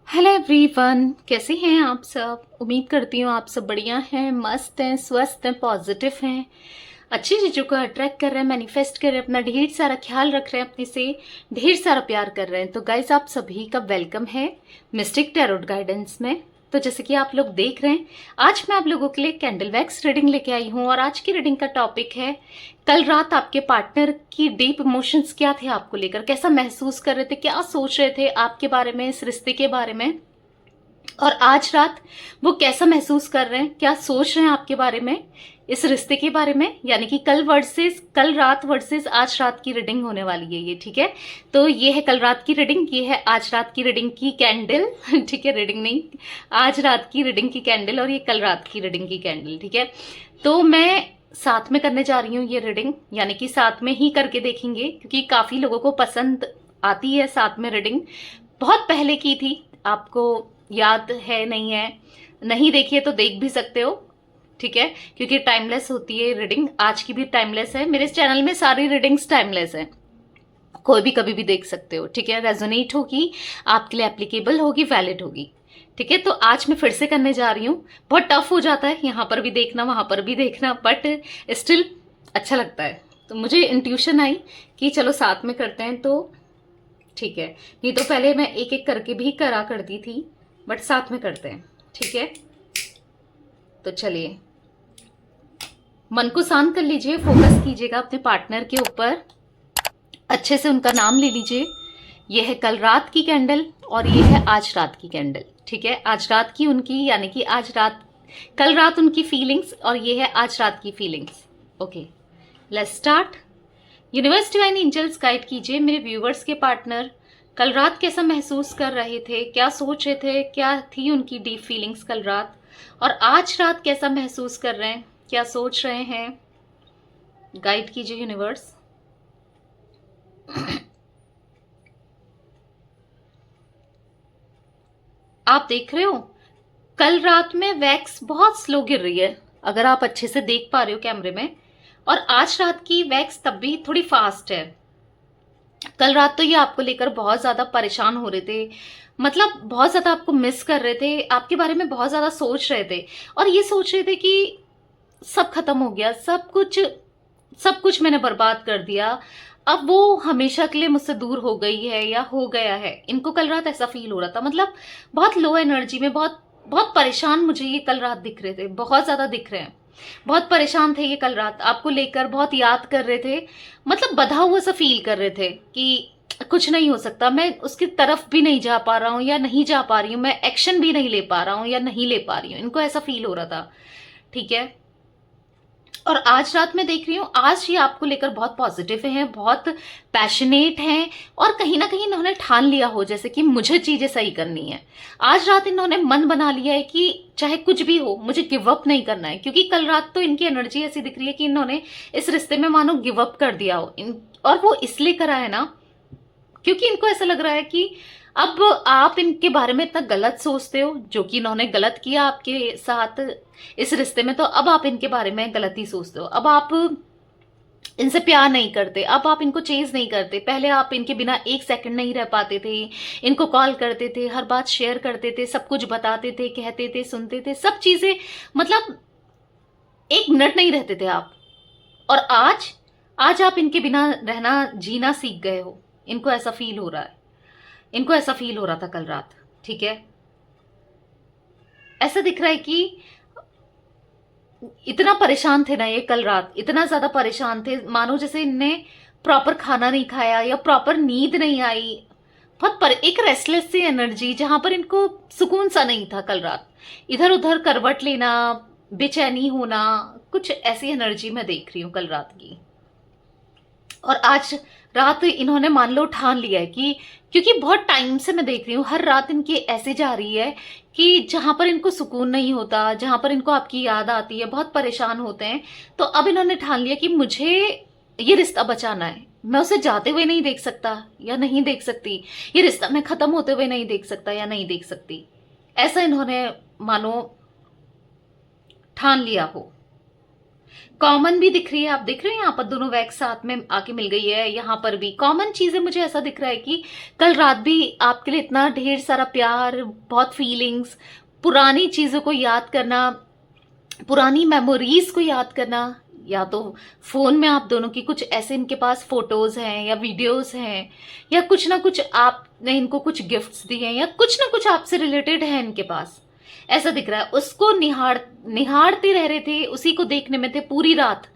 Hello everyone, कैसे हैं आप सब। उम्मीद करती हूँ आप सब बढ़िया हैं, मस्त हैं, स्वस्थ हैं, पॉजिटिव हैं, अच्छी चीज़ों को अट्रैक्ट कर रहे हैं, मैनिफेस्ट कर रहे हैं, अपना ढेर सारा ख्याल रख रहे हैं, अपने से ढेर सारा प्यार कर रहे हैं। तो गाइस, आप सभी का वेलकम है मिस्टिक टैरोट गाइडेंस में। तो जैसे कि आप लोग देख रहे हैं, आज मैं आप लोगों के लिए कैंडल वैक्स रीडिंग लेके आई हूँ और आज की रीडिंग का टॉपिक है कल रात आपके पार्टनर की डीप इमोशंस क्या थे आपको लेकर, कैसा महसूस कर रहे थे, क्या सोच रहे थे आपके बारे में, इस रिश्ते के बारे में, और आज रात वो कैसा महसूस कर रहे हैं, क्या सोच रहे हैं आपके बारे में, इस रिश्ते के बारे में। यानी कि कल रात वर्सेस आज रात की रीडिंग होने वाली है ये, ठीक है। तो ये है कल रात की रीडिंग, ये है आज रात की रीडिंग की कैंडल ठीक है, रीडिंग नहीं, आज रात की रीडिंग की कैंडल और ये कल रात की रीडिंग की कैंडल, ठीक है। तो मैं साथ में करने जा रही हूँ ये रीडिंग, यानी कि साथ में ही करके देखेंगे, क्योंकि काफी लोगों को पसंद आती है साथ में रीडिंग। बहुत पहले की थी, आपको याद है नहीं है, नहीं देखिए तो देख भी सकते हो, ठीक है, क्योंकि टाइमलेस होती है रीडिंग। आज की भी टाइमलेस है, मेरे चैनल में सारी रीडिंग्स टाइमलेस है, कोई भी कभी भी देख सकते हो, ठीक है। रेजोनेट होगी, आपके लिए एप्लीकेबल होगी, वैलिड होगी, ठीक है। तो आज मैं फिर से करने जा रही हूँ। बहुत टफ हो जाता है, यहाँ पर भी देखना वहां पर भी देखना, बट स्टिल अच्छा लगता है। तो मुझे इंट्यूशन आई कि चलो साथ में करते हैं, तो ठीक है। नहीं तो पहले मैं एक एक करके भी करा करती थी, बट साथ में करते हैं, ठीक है। तो चलिए, मन को शांत कर लीजिए, फोकस कीजिएगा अपने पार्टनर के ऊपर, अच्छे से उनका नाम ले लीजिए। यह है कल रात की कैंडल और ये है आज रात की कैंडल, ठीक है। आज रात की उनकी, यानी कि आज रात, कल रात उनकी फीलिंग्स और ये है आज रात की feelings. Okay, let's start. Universe divine angels guide कीजिए मेरे व्यूवर्स के पार्टनर कल रात कैसा महसूस कर रहे थे, क्या सोच रहे थे, क्या थी उनकी डीप फीलिंग्स कल रात, और आज रात कैसा महसूस कर रहे हैं, क्या सोच रहे हैं। गाइड कीजिए यूनिवर्स। आप देख रहे हो कल रात में वैक्स बहुत स्लो गिर रही है, अगर आप अच्छे से देख पा रहे हो कैमरे में, और आज रात की वैक्स तब भी थोड़ी फास्ट है। कल रात तो ये आपको लेकर बहुत ज्यादा परेशान हो रहे थे, मतलब बहुत ज्यादा आपको मिस कर रहे थे, आपके बारे में बहुत ज्यादा सोच रहे थे, और ये सोच रहे थे कि सब खत्म हो गया, सब कुछ मैंने बर्बाद कर दिया, अब वो हमेशा के लिए मुझसे दूर हो गई है या हो गया है। इनको कल रात ऐसा फील हो रहा था, मतलब बहुत लो एनर्जी में, बहुत बहुत परेशान मुझे ये कल रात दिख रहे थे, बहुत ज्यादा दिख रहे हैं। बहुत परेशान थे ये कल रात, आपको लेकर बहुत याद कर रहे थे, मतलब बंधा हुआ सा फील कर रहे थे कि कुछ नहीं हो सकता, मैं उसकी तरफ भी नहीं जा पा रहा हूँ या नहीं जा पा रही हूँ, मैं एक्शन भी नहीं ले पा रहा हूँ या नहीं ले पा रही हूँ, इनको ऐसा फील हो रहा था, ठीक है। और आज रात में देख रही हूँ, आज ये आपको लेकर बहुत पॉजिटिव हैं, बहुत पैशनेट हैं, और कहीं ना कहीं इन्होंने ठान लिया हो जैसे कि मुझे चीजें सही करनी है। आज रात इन्होंने मन बना लिया है कि चाहे कुछ भी हो मुझे गिव अप नहीं करना है, क्योंकि कल रात तो इनकी एनर्जी ऐसी दिख रही है कि इन्होंने इस रिश्ते में मानो गिव अप कर दिया हो और वो इसलिए करा है ना, क्योंकि इनको ऐसा लग रहा है कि अब आप इनके बारे में इतना गलत सोचते हो, जो कि इन्होंने गलत किया आपके साथ इस रिश्ते में, तो अब आप इनके बारे में गलत ही सोचते हो, अब आप इनसे प्यार नहीं करते, अब आप इनको चेज नहीं करते। पहले आप इनके बिना एक सेकंड नहीं रह पाते थे, इनको कॉल करते थे, हर बात शेयर करते थे, सब कुछ बताते थे, कहते थे, सुनते थे, सब चीजें, मतलब एक मिनट नहीं रहते थे आप। और आज आज आप इनके बिना रहना जीना सीख गए हो, इनको ऐसा फील हो रहा है, इनको ऐसा फील हो रहा था कल रात, ठीक है। ऐसा दिख रहा है कि इतना परेशान थे ना ये कल रात, इतना ज्यादा परेशान थे, मानो जैसे इनने प्रॉपर खाना नहीं खाया या प्रॉपर नींद नहीं आई, एक रेस्टलेस सी एनर्जी, जहां पर इनको सुकून सा नहीं था कल रात, इधर उधर करवट लेना, बेचैनी होना, कुछ ऐसी एनर्जी मैं देख रही हूं कल रात की। और आज रात इन्होंने मान लो ठान लिया है कि, क्योंकि बहुत टाइम से मैं देख रही हूँ हर रात इनकी ऐसे जा रही है कि जहां पर इनको सुकून नहीं होता, जहां पर इनको आपकी याद आती है, बहुत परेशान होते हैं, तो अब इन्होंने ठान लिया कि मुझे ये रिश्ता बचाना है, मैं उसे जाते हुए नहीं देख सकता या नहीं देख सकती, ये रिश्ता मैं खत्म होते हुए नहीं देख सकता या नहीं देख सकती, ऐसा इन्होंने मानो ठान लिया हो। कॉमन भी दिख रही है, आप देख रहे हैं यहाँ पर दोनों वैक्स साथ में आके मिल गई है। यहाँ पर भी कॉमन चीजें, मुझे ऐसा दिख रहा है कि कल रात भी आपके लिए इतना ढेर सारा प्यार, बहुत फीलिंग्स, पुरानी चीजों को याद करना, पुरानी मेमोरीज को याद करना, या तो फोन में आप दोनों की कुछ ऐसे इनके पास फोटोज हैं या वीडियोस हैं, या कुछ ना कुछ आपने इनको कुछ गिफ्ट्स दिए हैं, या कुछ ना कुछ आपसे रिलेटेड है इनके पास, ऐसा दिख रहा है। उसको निहारते रह रहे थे, उसी को देखने में थे पूरी रात।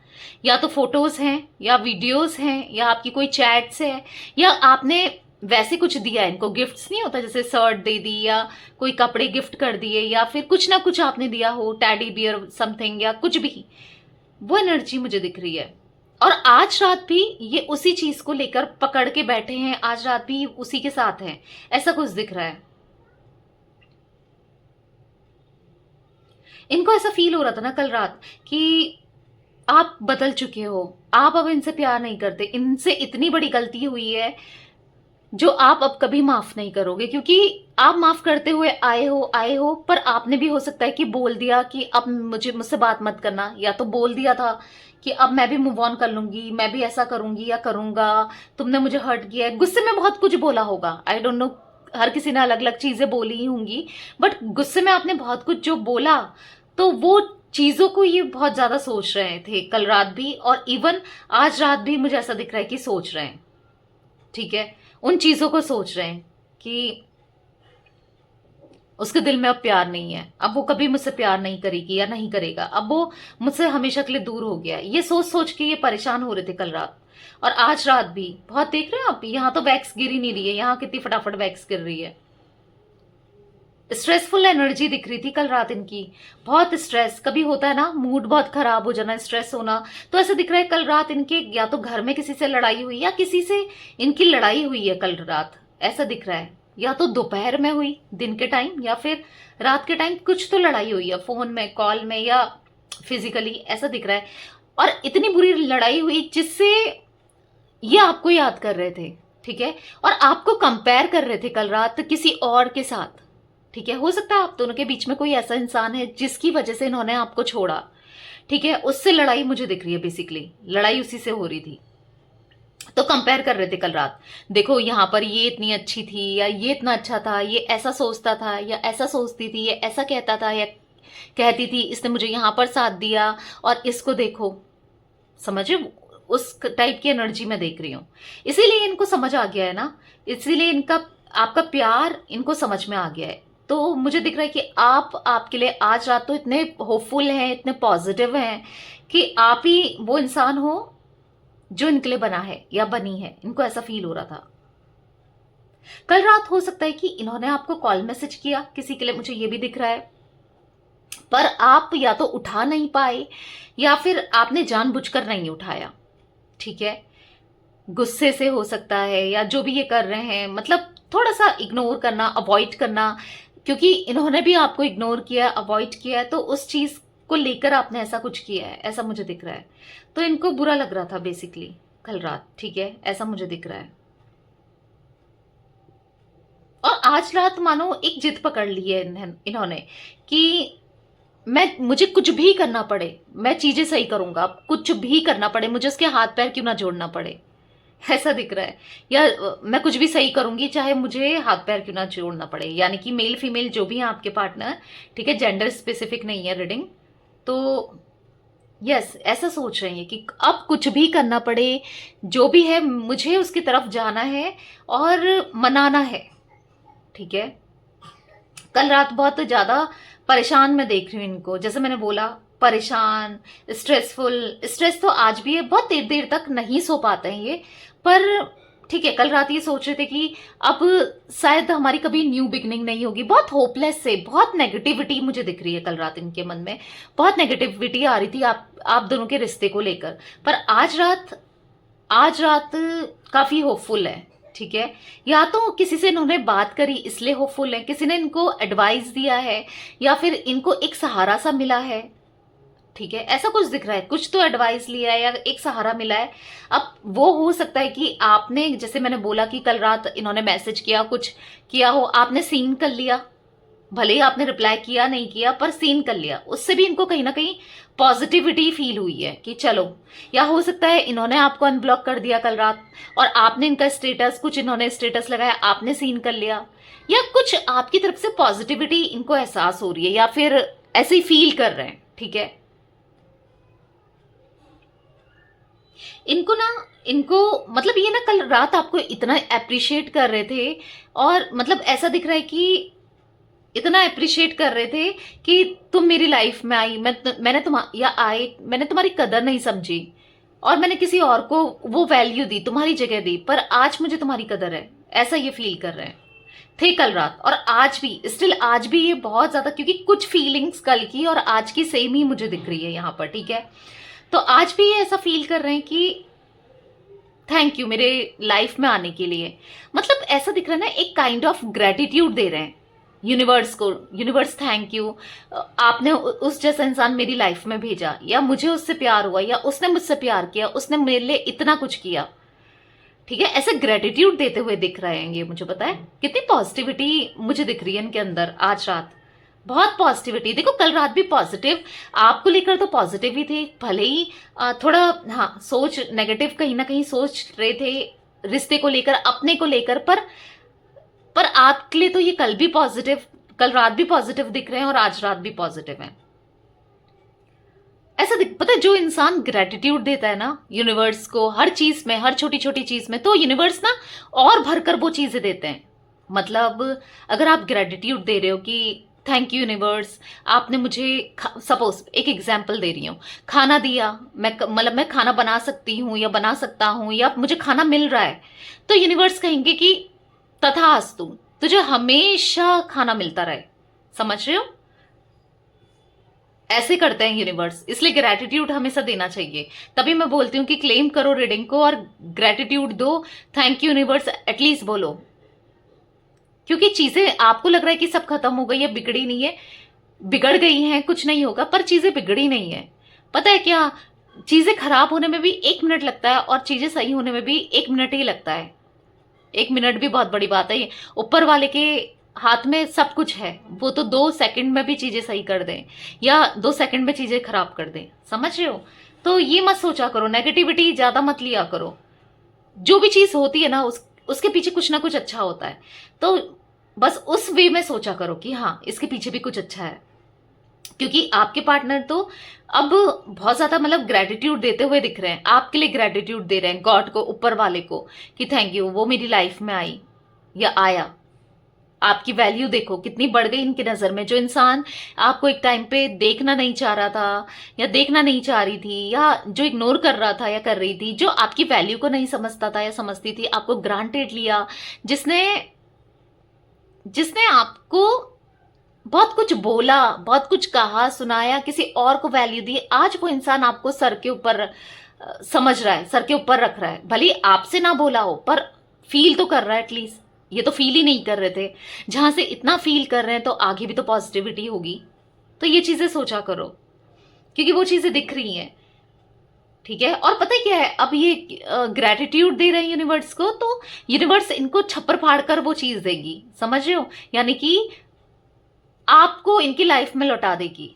या तो फोटोज हैं या वीडियोस हैं या आपकी कोई चैट्स है, या आपने वैसे कुछ दिया इनको, गिफ्ट्स नहीं होता जैसे शर्ट दे दी या कोई कपड़े गिफ्ट कर दिए, या फिर कुछ ना कुछ आपने दिया हो, टैडी बियर समथिंग या कुछ भी, वो एनर्जी मुझे दिख रही है। और आज रात भी ये उसी चीज को लेकर पकड़ के बैठे हैं, आज रात भी उसी के साथ हैं, ऐसा कुछ दिख रहा है। इनको ऐसा फील हो रहा था ना कल रात कि आप बदल चुके हो, आप अब इनसे प्यार नहीं करते, इनसे इतनी बड़ी गलती हुई है जो आप अब कभी माफ नहीं करोगे, क्योंकि आप माफ करते हुए आए हो, पर आपने भी हो सकता है कि बोल दिया कि अब मुझसे बात मत करना, या तो बोल दिया था कि अब मैं भी मूव ऑन कर लूंगी, मैं भी ऐसा करूंगी या करूंगा, तुमने मुझे हर्ट किया है, गुस्से में बहुत कुछ बोला होगा, आई डोंट नो, हर किसी ने अलग अलग चीजें बोली ही होंगी, बट गुस्से में आपने बहुत कुछ जो बोला, तो वो चीजों को ये बहुत ज्यादा सोच रहे थे कल रात भी, और इवन आज रात भी मुझे ऐसा दिख रहा है कि सोच रहे हैं। ठीक है, उन चीजों को सोच रहे हैं कि उसके दिल में अब प्यार नहीं है, अब वो कभी मुझसे प्यार नहीं करेगी या नहीं करेगा, अब वो मुझसे हमेशा के लिए दूर हो गया है। ये सोच सोच के ये परेशान हो रहे थे कल रात, और आज रात भी बहुत देख रहे हैं आप, यहाँ तो वैक्स गिर ही नहीं रही है, यहाँ कितनी फटाफट वैक्स गिर रही है। स्ट्रेसफुल एनर्जी दिख रही थी कल रात इनकी, बहुत स्ट्रेस, कभी होता है ना मूड बहुत खराब हो जाना, स्ट्रेस होना, तो ऐसा दिख रहा है कल रात इनके या तो घर में किसी से लड़ाई हुई, या किसी से इनकी लड़ाई हुई है कल रात, ऐसा दिख रहा है। या तो दोपहर में हुई, दिन के टाइम, या फिर रात के टाइम कुछ तो लड़ाई हुई है, फोन में, कॉल में, या फिजिकली, ऐसा दिख रहा है। और इतनी बुरी लड़ाई हुई जिससे ये आपको याद कर रहे थे, ठीक है, और आपको कंपेयर कर रहे थे कल रात किसी और के साथ। ठीक है, हो सकता है आप दोनों के बीच में कोई ऐसा इंसान है जिसकी वजह से इन्होंने आपको छोड़ा। ठीक है, उससे लड़ाई मुझे दिख रही है, बेसिकली लड़ाई उसी से हो रही थी, तो कंपेयर कर रहे थे कल रात। देखो यहाँ पर ये इतनी अच्छी थी, या ये इतना अच्छा था, ये ऐसा सोचता था या ऐसा सोचती थी, ये ऐसा कहता था या कहती थी, इसने मुझे यहाँ पर साथ दिया, और इसको देखो, समझे, उस टाइप की एनर्जी में देख रही हूँ। इसीलिए इनको समझ आ गया है ना, इसीलिए इनका आपका प्यार इनको समझ में आ गया है। तो मुझे दिख रहा है कि आप आपके लिए आज रात तो इतने होपफुल हैं, इतने पॉजिटिव हैं कि आप ही वो इंसान हो जो इनके लिए बना है या बनी है, इनको ऐसा फील हो रहा था। कल रात हो सकता है कि इन्होंने आपको कॉल मैसेज किया किसी के लिए, मुझे ये भी दिख रहा है, पर आप या तो उठा नहीं पाए या फिर आपने जानबूझकर नहीं उठाया। ठीक है, गुस्से से हो सकता है, या जो भी ये कर रहे हैं, मतलब थोड़ा सा इग्नोर करना, अवॉइड करना, क्योंकि इन्होंने भी आपको इग्नोर किया, अवॉइड किया है, तो उस चीज को लेकर आपने ऐसा कुछ किया है, ऐसा मुझे दिख रहा है। तो इनको बुरा लग रहा था बेसिकली कल रात, ठीक है, ऐसा मुझे दिख रहा है। और आज रात मानो एक जिद पकड़ ली है इन्होंने कि मुझे कुछ भी करना पड़े, मैं चीजें सही करूंगा, कुछ भी करना पड़े, मुझे उसके हाथ पैर क्यों ना जोड़ना पड़े, ऐसा दिख रहा है। या मैं कुछ भी सही करूंगी चाहे मुझे हाथ पैर क्यों ना जोड़ना पड़े, यानी कि मेल फीमेल जो भी है आपके पार्टनर, ठीक है, जेंडर स्पेसिफिक नहीं है रीडिंग, तो यस ऐसा सोच रही है कि अब कुछ भी करना पड़े, जो भी है मुझे उसकी तरफ जाना है और मनाना है। ठीक है, कल रात बहुत ज्यादा परेशान मैं देख रही हूँ इनको, जैसे मैंने बोला परेशान, स्ट्रेसफुल, स्ट्रेस तो आज भी है, बहुत देर देर तक नहीं सो पाते हैं ये, पर ठीक है, कल रात ये सोच रहे थे कि अब शायद हमारी कभी न्यू बिगनिंग नहीं होगी, बहुत होपलेस से, बहुत नेगेटिविटी मुझे दिख रही है कल रात इनके मन में, बहुत नेगेटिविटी आ रही थी आप दोनों के रिश्ते को लेकर, पर आज रात काफी होपफुल है। ठीक है, या तो किसी से इन्होंने बात करी इसलिए होपफुल है, किसी ने इनको एडवाइस दिया है, या फिर इनको एक सहारा सा मिला है। ठीक है, ऐसा कुछ दिख रहा है, कुछ तो एडवाइस लिया है या एक सहारा मिला है। अब वो हो सकता है कि आपने, जैसे मैंने बोला कि कल रात इन्होंने मैसेज किया, कुछ किया हो, आपने सीन कर लिया, भले ही आपने रिप्लाई किया नहीं किया, पर सीन कर लिया, उससे भी इनको कहीं ना कहीं पॉजिटिविटी फील हुई है कि चलो। या हो सकता है इन्होंने आपको अनब्लॉक कर दिया कल रात, और आपने इनका स्टेटस, कुछ इन्होंने स्टेटस लगाया, आपने सीन कर लिया, या कुछ आपकी तरफ से पॉजिटिविटी इनको एहसास हो रही है, या फिर ऐसे ही फील कर रहे हैं, ठीक है। इनको मतलब ये ना कल रात आपको इतना अप्रिशिएट कर रहे थे, और मतलब ऐसा दिख रहा है कि इतना अप्रिशिएट कर रहे थे कि तुम मेरी लाइफ में आई, मैंने तुम्हारी कदर नहीं समझी, और मैंने किसी और को वो वैल्यू दी, तुम्हारी जगह दी, पर आज मुझे तुम्हारी कदर है, ऐसा ये फील कर रहे हैं थे कल रात। और आज भी, स्टिल आज भी ये बहुत ज्यादा, क्योंकि कुछ फीलिंग्स कल की और आज की सेम ही मुझे दिख रही है यहाँ पर, ठीक है। तो आज भी ये ऐसा फील कर रहे हैं कि थैंक यू मेरे लाइफ में आने के लिए। मतलब ऐसा दिख रहा है ना, एक काइंड ऑफ ग्रेटिट्यूड दे रहे हैं यूनिवर्स को। यूनिवर्स थैंक यू, आपने उस जैसा इंसान मेरी लाइफ में भेजा, या मुझे उससे प्यार हुआ, या उसने मुझसे प्यार किया, उसने मेरे लिए इतना कुछ किया, ठीक है। ऐसे ग्रेटिट्यूड देते हुए दिख रहे हैं ये, मुझे पता है कितनी पॉजिटिविटी मुझे दिख रही है इनके अंदर आज रात। बहुत पॉजिटिविटी, देखो कल रात भी पॉजिटिव आपको लेकर तो पॉजिटिव ही थे, भले ही थोड़ा हाँ सोच नेगेटिव कहीं ना कहीं सोच रहे थे रिश्ते को लेकर, अपने को लेकर, पर आपके लिए तो ये कल भी पॉजिटिव, कल रात भी पॉजिटिव दिख रहे हैं, और आज रात भी पॉजिटिव है। ऐसा पता है, जो इंसान ग्रेटिट्यूड देता है ना यूनिवर्स को, हर चीज में, हर छोटी छोटी चीज में, तो यूनिवर्स ना और भरकर वो चीजें देते हैं। मतलब अगर आप ग्रेटिट्यूड दे रहे हो कि थैंक यू यूनिवर्स, आपने मुझे, सपोज एक एग्जांपल दे रही हूँ, खाना दिया, मैं खाना बना सकती हूँ या बना सकता हूँ, या मुझे खाना मिल रहा है, तो यूनिवर्स कहेंगे कि तथास्तु, तुझे हमेशा खाना मिलता रहे। समझ रहे हो, ऐसे करते हैं यूनिवर्स, इसलिए ग्रेटिट्यूड हमेशा देना चाहिए। तभी मैं बोलती हूँ कि क्लेम करो रीडिंग को और ग्रेटिट्यूड दो, थैंक यू यूनिवर्स एटलीस्ट बोलो। क्योंकि चीजें आपको लग रहा है कि सब खत्म हो गई है, बिगड़ी नहीं है, बिगड़ गई हैं, कुछ नहीं होगा, पर चीजें बिगड़ी नहीं है। पता है क्या, चीजें खराब होने में भी 1 मिनट लगता है, और चीजें सही होने में भी 1 मिनट ही लगता है। 1 मिनट भी बहुत बड़ी बात है। ऊपर वाले के हाथ में सब कुछ है, वो तो 2 सेकंड में भी चीजें सही कर दें, या 2 सेकंड में चीजें खराब कर दें। समझ रहे हो, तो ये मत सोचा करो, नेगेटिविटी ज्यादा मत लिया करो। जो भी चीज होती है ना, उसके पीछे कुछ ना कुछ अच्छा होता है, तो बस उस वे में सोचा करो कि हाँ इसके पीछे भी कुछ अच्छा है। क्योंकि आपके पार्टनर तो अब बहुत ज्यादा मतलब ग्रेटिट्यूड देते हुए दिख रहे हैं, आपके लिए ग्रेटिट्यूड दे रहे हैं गॉड को, ऊपर वाले को, कि थैंक यू वो मेरी लाइफ में आई या आया। आपकी वैल्यू देखो कितनी बढ़ गई इनकी नजर में। जो इंसान आपको एक टाइम पे देखना नहीं चाह रहा था, या देखना नहीं चाह रही थी, या जो इग्नोर कर रहा था या कर रही थी, जो आपकी वैल्यू को नहीं समझता था या समझती थी, आपको ग्रांटेड लिया, जिसने जिसने आपको बहुत कुछ बोला, बहुत कुछ कहा, सुनाया, किसी और को वैल्यू दी, आज वो इंसान आपको सर के ऊपर समझ रहा है, सर के ऊपर रख रहा है। भले आपसे ना बोला हो, पर फील तो कर रहा है एटलीस्ट। ये तो फील ही नहीं कर रहे थे, जहां से इतना फील कर रहे हैं, तो आगे भी तो पॉजिटिविटी होगी। तो ये चीजें सोचा करो, क्योंकि वो चीजें दिख रही हैं, ठीक है। और पता है क्या है, अब ये ग्रेटिट्यूड दे रहे हैं यूनिवर्स को, तो यूनिवर्स इनको छप्पर फाड़ कर वो चीज देगी, समझ रहे हो, यानी कि आपको इनकी लाइफ में लौटा देगी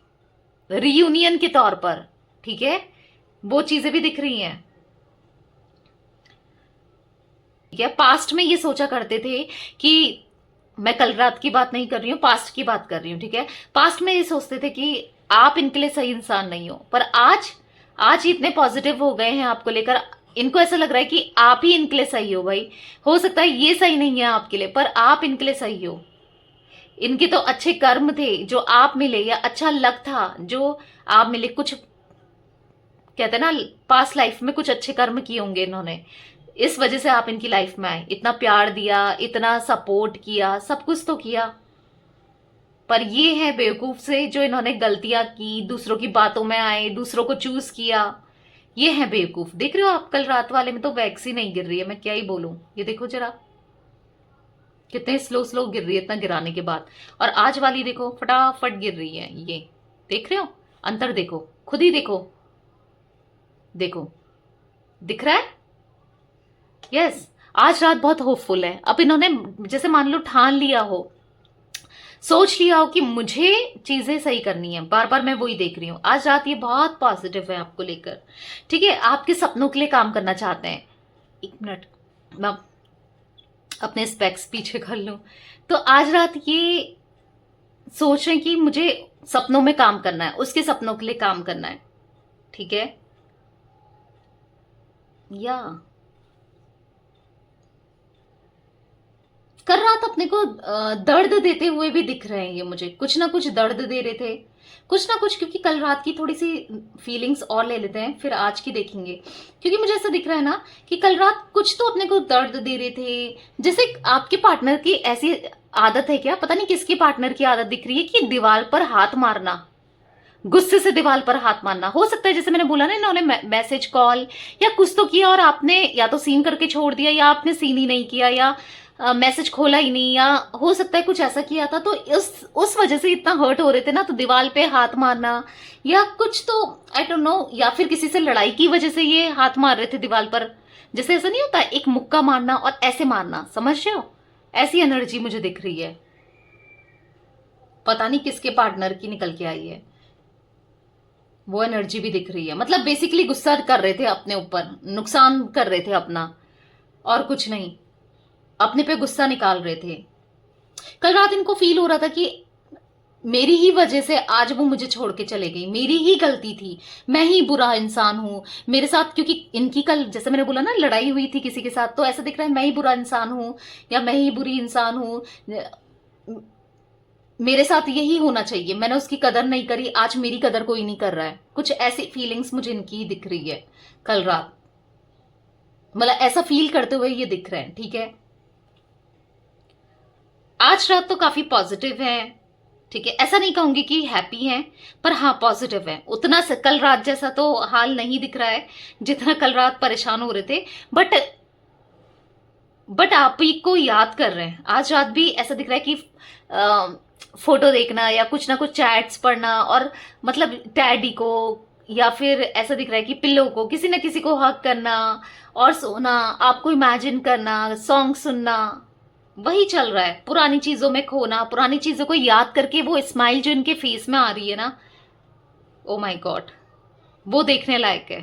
रियूनियन के तौर पर, ठीक है। वो चीजें भी दिख रही हैं, ठीक है। पास्ट में ये सोचा करते थे कि, मैं कल रात की बात नहीं कर रही हूँ, पास्ट की बात कर रही हूँ, ठीक है। पास्ट में ये सोचते थे कि आप इनके लिए सही इंसान नहीं हो, पर आज इतने पॉजिटिव हो गए हैं आपको लेकर, इनको ऐसा लग रहा है कि आप ही इनके लिए सही हो। भाई हो सकता है ये सही नहीं है आपके लिए, पर आप इनके लिए सही हो। इनके तो अच्छे कर्म थे जो आप मिले, या अच्छा लक था जो आप मिले, कुछ कहते हैं ना पास्ट लाइफ में कुछ अच्छे कर्म किए होंगे इन्होंने, इस वजह से आप इनकी लाइफ में आए, इतना प्यार दिया, इतना सपोर्ट किया, सब कुछ तो किया। पर ये है बेवकूफ से जो इन्होंने गलतियां की, दूसरों की बातों में आए, दूसरों को चूज किया, ये है बेवकूफ। देख रहे हो आप, कल रात वाले में तो वैक्स ही नहीं गिर रही है, मैं क्या ही बोलूं। ये देखो जरा कितने स्लो स्लो गिर रही है इतना गिराने के बाद, और आज वाली देखो फटाफट गिर रही है। ये देख रहे हो अंतर, देखो खुद ही देखो, देखो दिख रहा है। यस, आज रात बहुत होपफुल है। अब इन्होंने जैसे मान लो ठान लिया हो, सोच लिया हो कि मुझे चीजें सही करनी है, बार बार मैं वही देख रही हूँ। आज रात ये बहुत पॉजिटिव है आपको लेकर, ठीक है। आपके सपनों के लिए काम करना चाहते हैं। एक मिनट, मैं अपने स्पेक्स पीछे कर लूं। तो आज रात ये सोच रहे हैं कि मुझे सपनों में काम करना है, उसके सपनों के लिए काम करना है, ठीक है। या कल रात अपने को दर्द देते हुए भी दिख रहे हैं ये मुझे, कुछ ना कुछ दर्द दे रहे थे, कुछ ना कुछ। क्योंकि कल रात की थोड़ी सी फीलिंग्स और ले लेते हैं, फिर आज की देखेंगे। क्योंकि मुझे ऐसा दिख रहा है ना कि कल रात कुछ तो अपने को दर्द दे रहे थे। जैसे आपके पार्टनर की ऐसी आदत है क्या, पता नहीं किसकी पार्टनर की आदत दिख रही है कि दीवार पर हाथ मारना, गुस्से से दीवार पर हाथ मारना। हो सकता है जैसे मैंने बोला ना, इन्होंने मैसेज कॉल या कुछ तो किया और आपने या तो सीन करके छोड़ दिया, या आपने सीन ही नहीं किया, या मैसेज खोला ही नहीं, या हो सकता है कुछ ऐसा किया था। तो उस वजह से इतना हर्ट हो रहे थे ना, तो दीवार पे हाथ मारना या कुछ तो आई डोंट नो, या फिर किसी से लड़ाई की वजह से ये हाथ मार रहे थे दीवार पर। जैसे ऐसा नहीं होता एक मुक्का मारना और ऐसे मारना, समझ रहे हो? ऐसी एनर्जी मुझे दिख रही है, पता नहीं किसके पार्टनर की निकल के आई है, वो एनर्जी भी दिख रही है। मतलब बेसिकली गुस्सा कर रहे थे अपने ऊपर, नुकसान कर रहे थे अपना, और कुछ नहीं, अपने पे गुस्सा निकाल रहे थे। कल रात इनको फील हो रहा था कि मेरी ही वजह से आज वो मुझे छोड़ के चले गई, मेरी ही गलती थी, मैं ही बुरा इंसान हूं मेरे साथ। क्योंकि इनकी कल जैसे मैंने बोला ना लड़ाई हुई थी किसी के साथ, तो ऐसा दिख रहा है मैं ही बुरा इंसान हूं या मैं ही बुरी इंसान हूं, मेरे साथ यही होना चाहिए, मैंने उसकी कदर नहीं करी, आज मेरी कदर कोई नहीं कर रहा है। कुछ ऐसी फीलिंग्स मुझे इनकी दिख रही है कल रात, मतलब ऐसा फील करते हुए ये दिख रहे हैं, ठीक है। आज रात तो काफी पॉजिटिव है, ठीक है। ऐसा नहीं कहूंगी कि हैप्पी हैं, पर हाँ पॉजिटिव है। उतना से कल रात जैसा तो हाल नहीं दिख रहा है जितना कल रात परेशान हो रहे थे। बट आप ही को याद कर रहे हैं। आज रात भी ऐसा दिख रहा है कि फोटो देखना या कुछ ना कुछ चैट्स पढ़ना, और मतलब टैडी को, या फिर ऐसा दिख रहा है कि पिल्लो को, किसी ना किसी को हक करना और सोना, आपको इमेजिन करना, सॉन्ग सुनना, वही चल रहा है। पुरानी चीजों में खोना, पुरानी चीजों को याद करके वो स्माइल जो इनके फेस में आ रही है ना, ओ माय गॉड, वो देखने लायक है।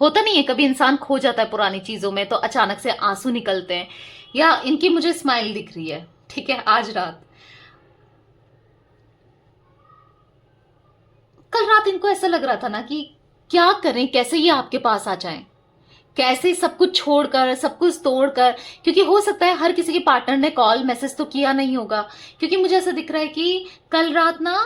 होता नहीं है कभी इंसान खो जाता है पुरानी चीजों में तो अचानक से आंसू निकलते हैं, या इनकी मुझे स्माइल दिख रही है, ठीक है। आज रात, कल रात इनको ऐसा लग रहा था ना कि क्या करें, कैसे ये आपके पास आ जाएं, कैसे सब कुछ छोड़कर, सब कुछ तोड़कर। क्योंकि हो सकता है हर किसी के पार्टनर ने कॉल मैसेज तो किया नहीं होगा, क्योंकि मुझे ऐसा दिख रहा है कि कल रात ना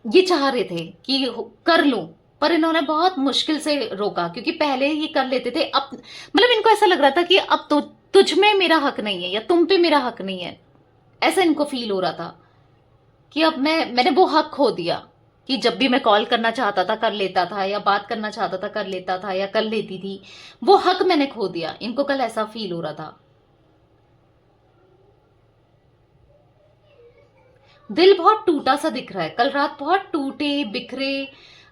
ये चाह रहे थे कि कर लूं, पर इन्होंने बहुत मुश्किल से रोका। क्योंकि पहले ये कर लेते थे, अब मतलब इनको ऐसा लग रहा था कि अब तो तुझ में मेरा हक नहीं है या तुम पे मेरा हक नहीं है, ऐसा इनको फील हो रहा था कि अब मैंने वो हक खो दिया कि जब भी मैं कॉल करना चाहता था कर लेता था, या बात करना चाहता था कर लेता था, या कर लेती थी, वो हक मैंने खो दिया। इनको कल ऐसा फील हो रहा था। दिल बहुत टूटा सा दिख रहा है कल रात, बहुत टूटे बिखरे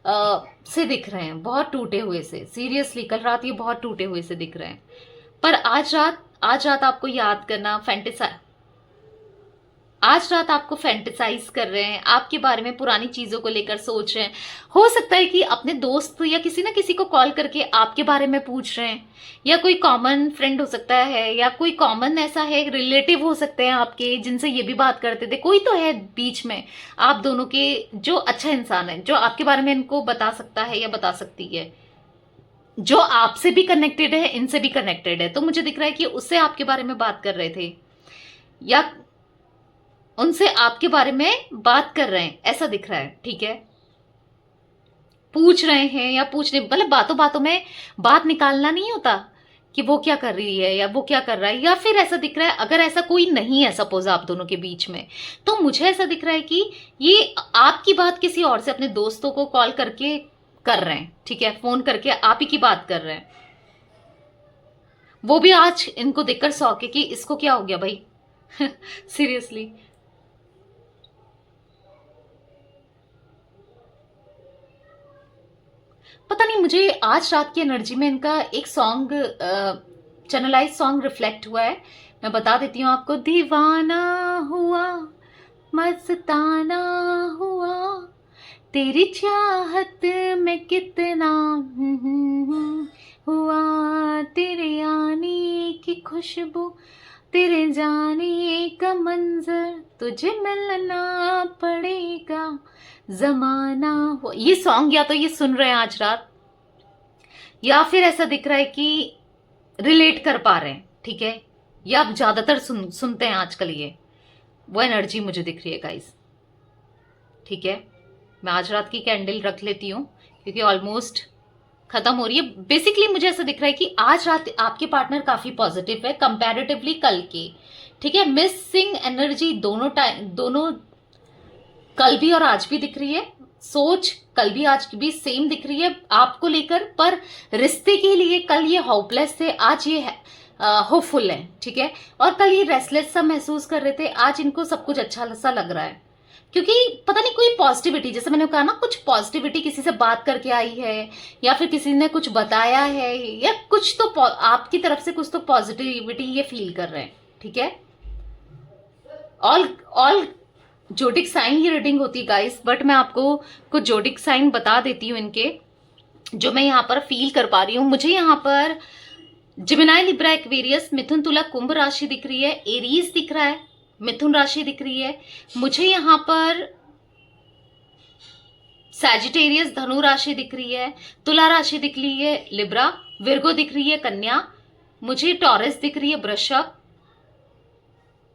से दिख रहे हैं, बहुत टूटे हुए से। सीरियसली कल रात ये बहुत टूटे हुए से दिख रहे हैं। पर आज रात आपको याद करना, आज रात आपको फैंटेसाइज कर रहे हैं, आपके बारे में पुरानी चीजों को लेकर सोच रहे हैं। हो सकता है कि अपने दोस्त या किसी ना किसी को कॉल करके आपके बारे में पूछ रहे हैं, या कोई कॉमन फ्रेंड हो सकता है, या कोई कॉमन ऐसा है रिलेटिव हो सकते हैं आपके, जिनसे ये भी बात करते थे। कोई तो है बीच में आप दोनों के जो अच्छा इंसान है, जो आपके बारे में इनको बता सकता है या बता सकती है, जो आपसे भी कनेक्टेड है, इनसे भी कनेक्टेड है। तो मुझे दिख रहा है कि उससे आपके बारे में बात कर रहे थे, या उनसे आपके बारे में बात कर रहे हैं, ऐसा दिख रहा है, ठीक है। पूछ रहे हैं या पूछने, मतलब बातों बातों में बात निकालना नहीं होता कि वो क्या कर रही है या वो क्या कर रहा है। या फिर ऐसा दिख रहा है, अगर ऐसा कोई नहीं है सपोज आप दोनों के बीच में, तो मुझे ऐसा दिख रहा है कि ये आपकी बात किसी और से, अपने दोस्तों को कॉल करके कर रहे हैं, ठीक है। फोन करके आप ही की बात कर रहे हैं। वो भी आज इनको देखकर सौके कि इसको क्या हो गया भाई सीरियसली। पता नहीं, मुझे आज रात की एनर्जी में इनका एक सॉन्ग, चैनलाइज सॉन्ग रिफ्लेक्ट हुआ है। मैं बता देती हूँ आपको, दीवाना हुआ पछताना हुआ, तेरी चाहत में कितना हुआ, तेरे आने की खुशबू, तेरे जाने का मंजर, तुझे मिलना पड़ेगा जमाना हो। ये सॉन्ग या तो ये सुन रहे हैं आज रात, या फिर ऐसा दिख रहा है कि रिलेट कर पा रहे हैं, ठीक है, या आप ज्यादातर सुनते हैं आजकल, ये वो एनर्जी मुझे दिख रही है गाइस, ठीक है। मैं आज रात की कैंडल रख लेती हूँ क्योंकि ऑलमोस्ट खत्म हो रही है। बेसिकली मुझे ऐसा दिख रहा है कि आज रात आपके पार्टनर काफी पॉजिटिव है कंपैरेटिवली कल के, ठीक है। मिसिंग एनर्जी दोनों कल भी और आज भी दिख रही है, सोच कल भी आज भी सेम दिख रही है आपको लेकर, पर रिश्ते के लिए कल ये होपलेस थे, आज ये होपफुल है, ठीक है। और कल ये रेस्टलेस सा महसूस कर रहे थे, आज इनको सब कुछ अच्छा सा लग रहा है, क्योंकि पता नहीं कोई पॉजिटिविटी, जैसे मैंने कहा ना, कुछ पॉजिटिविटी किसी से बात करके आई है, या फिर किसी ने कुछ बताया है, या कुछ तो आपकी तरफ से कुछ तो पॉजिटिविटी ये फील कर रहे हैं, ठीक है। ऑल जोडिक साइन की रीडिंग होती है गाइस, बट मैं आपको कुछ जोडिक साइन बता देती हूँ इनके, जो मैं यहाँ पर फील कर पा रही हूँ। मुझे यहाँ पर जेमिनी, लिब्रा, एक्वेरियस, मिथुन, तुला, कुंभ राशि दिख रही है, एरीज दिख रहा है, मिथुन राशि दिख रही है, मुझे यहाँ पर सैजिटेरियस, धनु राशि दिख रही है, तुला राशि दिख रही है, लिब्रा, विर्गो दिख रही है, कन्या, मुझे टॉरस दिख रही है, वृषभ,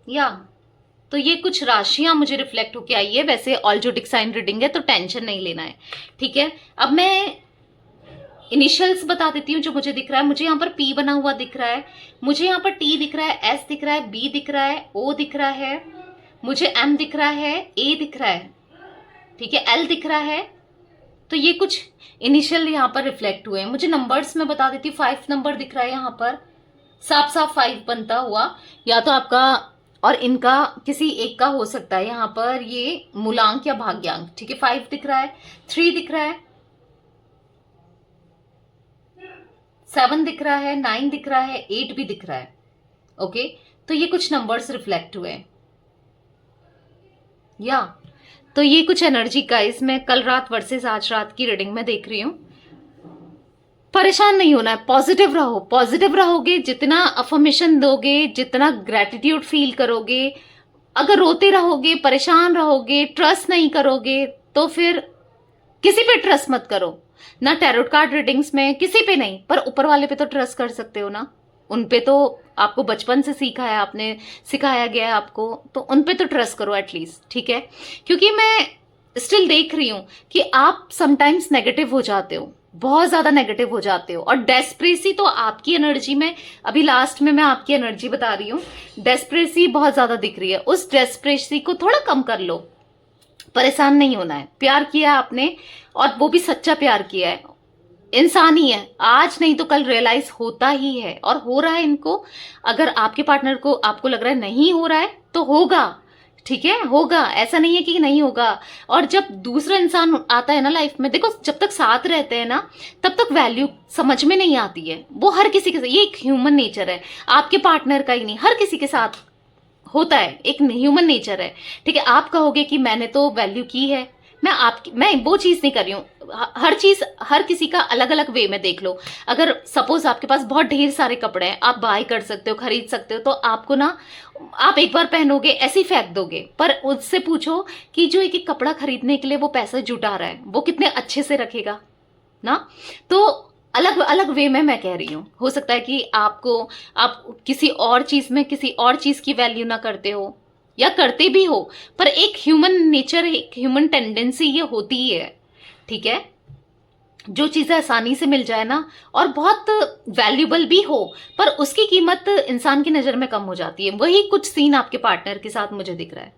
या तो ये कुछ राशियां मुझे रिफ्लेक्ट होके आई है। वैसे ऑल जोडिक साइन रीडिंग है तो टेंशन नहीं लेना है, ठीक है। अब मैं इनिशियल्स बता देती हूँ जो मुझे दिख रहा है। मुझे यहाँ पर पी बना हुआ दिख रहा है, मुझे यहाँ पर टी दिख रहा है, एस दिख रहा है, बी दिख रहा है, ओ दिख रहा है, मुझे एम दिख रहा है, ए दिख रहा है, ठीक है, एल दिख रहा है। तो ये कुछ इनिशियल यहाँ पर रिफ्लेक्ट हुए हैं। मुझे नंबर्स में बता देती हूँ, 5 नंबर दिख रहा है यहाँ पर, साफ साफ 5 बनता हुआ, या तो आपका और इनका किसी एक का हो सकता है यहाँ पर, ये मूलांक या भाग्यांक, ठीक है। 5 दिख रहा है, 3 दिख रहा है, 7 दिख रहा है, 9 दिख रहा है, 8 भी दिख रहा है, ओके। तो ये कुछ नंबर्स रिफ्लेक्ट हुए, या तो ये कुछ एनर्जी गाइस मैं कल रात वर्सेस आज रात की रीडिंग में देख रही हूं। परेशान नहीं होना है, पॉजिटिव रहो, पॉजिटिव रहोगे, जितना अफर्मेशन दोगे, जितना ग्रेटिट्यूड फील करोगे, अगर रोते रहोगे, परेशान रहोगे, ट्रस्ट नहीं करोगे, तो फिर किसी पे ट्रस्ट मत करो, ना टैरोट कार्ड रीडिंग्स में, किसी पे नहीं, पर ऊपर वाले पे तो ट्रस्ट कर सकते हो ना। उन पे तो आपको बचपन से सीखा है, आपने सिखाया गया है आपको, तो उन पे तो ट्रस्ट करो एटलीस्ट, ठीक है। क्योंकि मैं स्टिल देख रही हूं कि आप समटाइम्स नेगेटिव हो जाते हो, बहुत ज्यादा नेगेटिव हो जाते हो, और डेस्परेसी तो आपकी एनर्जी में, अभी लास्ट में मैं आपकी एनर्जी बता रही हूँ, डेस्परेसी बहुत ज्यादा दिख रही है। उस डेस्परेसी को थोड़ा कम कर लो, परेशान नहीं होना है। प्यार किया आपने, और वो भी सच्चा प्यार किया है, इंसान ही है, आज नहीं तो कल रियलाइज होता ही है, और हो रहा है इनको। अगर आपके पार्टनर को आपको लग रहा है नहीं हो रहा है तो होगा, ठीक है, होगा, ऐसा नहीं है कि नहीं होगा। और जब दूसरा इंसान आता है ना लाइफ में, देखो जब तक साथ रहते हैं ना तब तक वैल्यू समझ में नहीं आती है, वो हर किसी के साथ, ये एक ह्यूमन नेचर है, आपके पार्टनर का ही नहीं, हर किसी के साथ होता है, एक ह्यूमन नेचर है, ठीक है। आप कहोगे कि मैंने तो वैल्यू की है, मैं वो चीज नहीं कर रही हूँ, हर चीज हर किसी का अलग अलग वे में देख लो। अगर सपोज आपके पास बहुत ढेर सारे कपड़े हैं, आप बाय कर सकते हो, खरीद सकते हो, तो आपको ना, आप एक बार पहनोगे ऐसे ही फेंक दोगे, पर उससे पूछो कि जो एक कपड़ा खरीदने के लिए वो पैसा जुटा रहा है, वो कितने अच्छे से रखेगा ना। तो अलग अलग वे में मैं कह रही हूँ, हो सकता है कि आप किसी और चीज में किसी और चीज की वैल्यू ना करते हो, या करते भी हो, पर एक ह्यूमन नेचर, एक ह्यूमन टेंडेंसी ये होती ही है, ठीक है। जो चीजें आसानी से मिल जाए ना, और बहुत वैल्यूबल भी हो, पर उसकी कीमत इंसान की नजर में कम हो जाती है। वही कुछ सीन आपके पार्टनर के साथ मुझे दिख रहा है।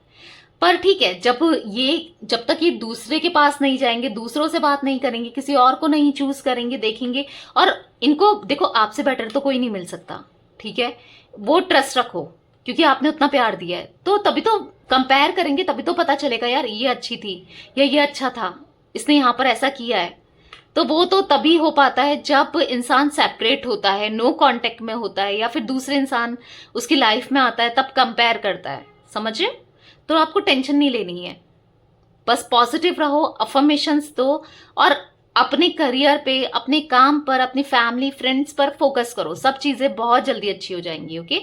पर ठीक है, जब तक ये दूसरे के पास नहीं जाएंगे, दूसरों से बात नहीं करेंगे, किसी और को नहीं चूज करेंगे, देखेंगे, और इनको देखो आपसे बेटर तो कोई नहीं मिल सकता, ठीक है। वो ट्रस्ट रखो, क्योंकि आपने उतना प्यार दिया है, तो तभी तो कंपेयर करेंगे, तभी तो पता चलेगा यार ये अच्छी थी या ये अच्छा था, इसने यहाँ पर ऐसा किया है। तो वो तो तभी हो पाता है जब इंसान सेपरेट होता है, नो कांटेक्ट में होता है, या फिर दूसरे इंसान उसकी लाइफ में आता है, तब कंपेयर करता है, समझे। तो आपको टेंशन नहीं लेनी है, बस पॉजिटिव रहो, अफर्मेशंस दो और अपने करियर पे, अपने काम पर, अपनी फैमिली फ्रेंड्स पर फोकस करो, सब चीजें बहुत जल्दी अच्छी हो जाएंगी। ओके,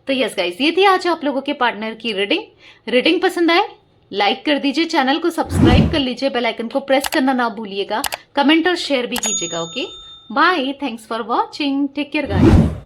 तो यस गाइस, ये थी आज आप लोगों के पार्टनर की रीडिंग पसंद आए लाइक कर दीजिए, चैनल को सब्सक्राइब कर लीजिए, बेल आइकन को प्रेस करना ना भूलिएगा, कमेंट और शेयर भी कीजिएगा। Okay, bye, thanks for watching, take care guys.